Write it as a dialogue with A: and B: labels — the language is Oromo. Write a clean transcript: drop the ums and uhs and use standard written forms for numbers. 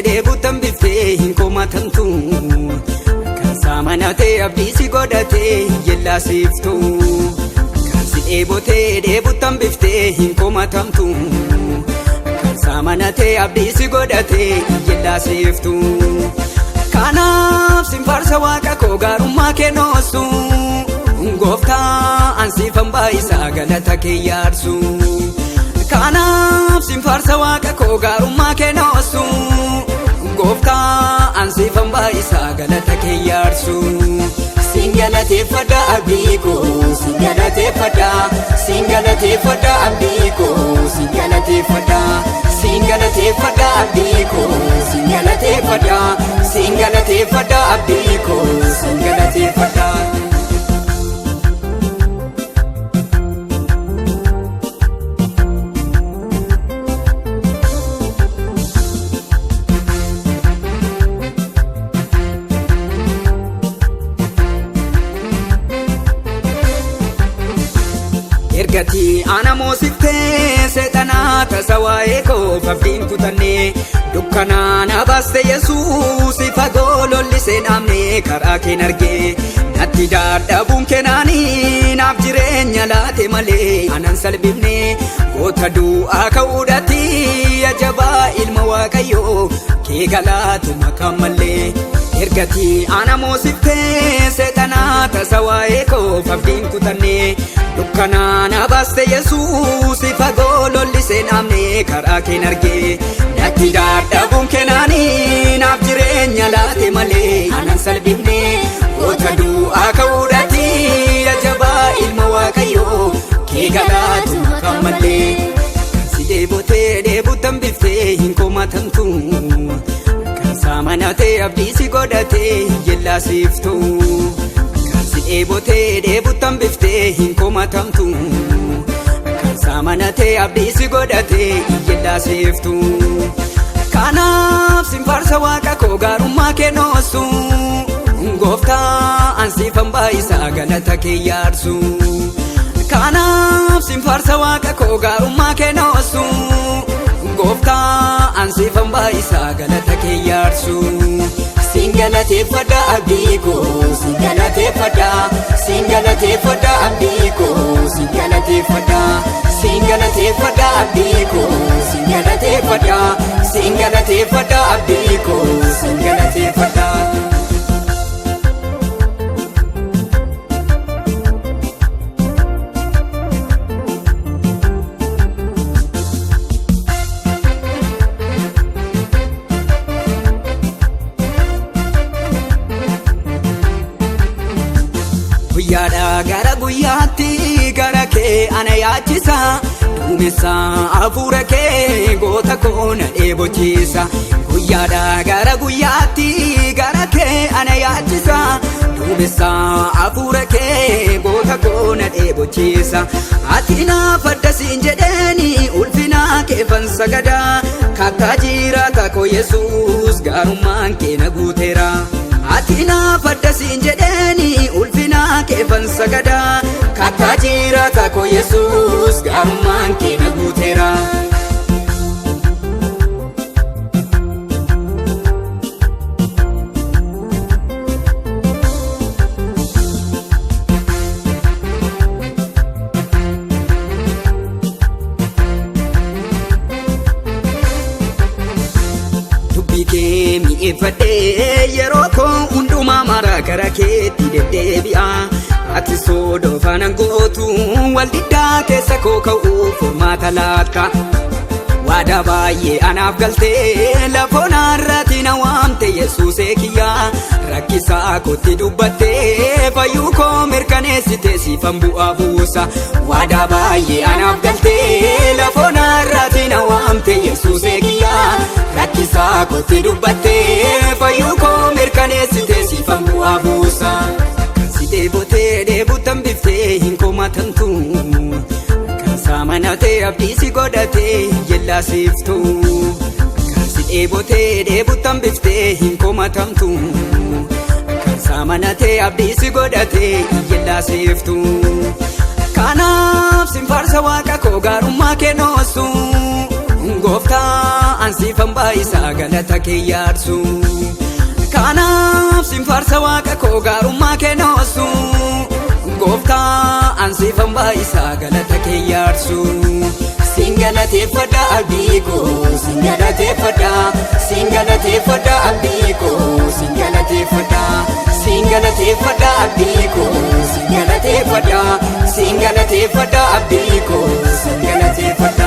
A: Deebuutan biftee hin komatamtu kan saamanatee abdiisi godhatee yellaasiftu kan si dheebotee deebuutan biftee hin komatamtu kan saamanatee abdiisi godhatee yellaasiftu kanaaf sin faarsa waaqa koo gaarummaa kee noosu gooftaa ansiifan baay'isaa galata kee yaarsu kanaaf sin faarsa waaqa koo gaarummaa kee noosu gooftaa ansiifan baay'isaa galata kee yaarsu sin galateeffadha abdii koo sin galateeffadha sin galateeffadha abdii koo sin galateeffadha sin galateeffadha abdii koo sin galateeffadha sin galateeffadha abdii koo sin galateeffadha. Ergati ana moosiftee seexanaa tasa waa'ee koo fafdiin kutannee dukkanaa na baaste Yesuus fagoo lollisee naamnee karaa keen argee natti dadhabuun keenaanii naaf jireenya laate malee anan salphifnee goota du'aa ka'uudhaatti ajabaa ilma waaqayyoo kee galaatu maqaan mallee. Ergati ana moosiftee seexanaa tasa waa'ee koo fafdiin kutannee dukkanaa na baaste Yesuus fagoo lollisee naamnee karaa keen argee natti dadhabuun keenaanii naaf jireenya laate malee anan salphifnee goota du'aa ka'uudhaatti ajabaa ilma waaqayyoo kee galaatu maqaan mallee. Si dheebotee deebuutan biftee hin komatamtu kan saamanatee abdiisi godhatee yellaasiftu kan si dheebotee deebuutan biftee hin komatamtu kan saamanatee abdiisi godhatee yellaasiftu kanaaf sin faarsa waaqa koo gaarummaa kee noosu gooftaa ansiifan baay'isaa galata kee yaarsu kanaaf sin faarsa waaqa koo gaarummaa kee noosu gooftaa ansiifan baay'isaa galata kee yaarsu sin galateeffadha abdii koo sin galateeffadha sin galateeffadha abdii koo sin galateeffadha sin galateeffadha abdii koo sin galateeffadha sin galateeffadha abdii koo sin galateeffadha. Guyyaadhaa gara guyyaatti gara kee ana yaachisa duumessa hafuura kee goota koo na dheebochiisa guyyaadhaa gara guyyaatti gara kee ana yaachisa duumessa hafuura kee goota koo na dheebochiisa ati naaf adda siin jedheeni ulfina keefan sagada kakkaa jiraata koo Yesuus gaarummaan kee na guuteera ati naaf adda siin jedheeni ulfina keefan sagada kakkaa jiraata koo Yesuus gaarummaan kee na guuteera. Dubbii kee mi'eeffadhee yeroo koo hundumaa mara gara keetti deddeebi'a ati soodofaan gootu wal diddaa keessa koo ka'uuf furmaata laata waadaa baay'ee anaaf galtee lafoon irratti na waamte Yesuus kiyyaa rakkisaa kootti dubbattee fayyuu koo mirkaneessite siifan bu'aa buusa waadaa baay'ee anaaf galtee lafoona irraati na waamte Yesuus kiyyaa rakkisaa kootti dubbattee fayyuu koo mirkaneessite siifan bu'aa buusa si deebotee deebuutan biftee hin komatantu kan saamanatee abdii si godhatee yellaasiftu kan si deebotee deebuutan biftee hin komatamtu kan saamanatee abdii si godhatee yellaasiftu kanaaf sin faarsa waaqa koo gaarummaa kee noosu gooftaa ansiifan baay'isaa galata kee yaadsu kanaaf sin faarsa waaqa koo gaarummaa kee noosu gooftaa ansiifan baay'isaa galata kee yaadsu sin galateeffadha abdii koo sin galateeffadha sin galateeffadha abdii koo sin galateeffadha sin galateeffadha abdii koo sin galateeffadha sin galateeffadha abdii koo sin galateeffadha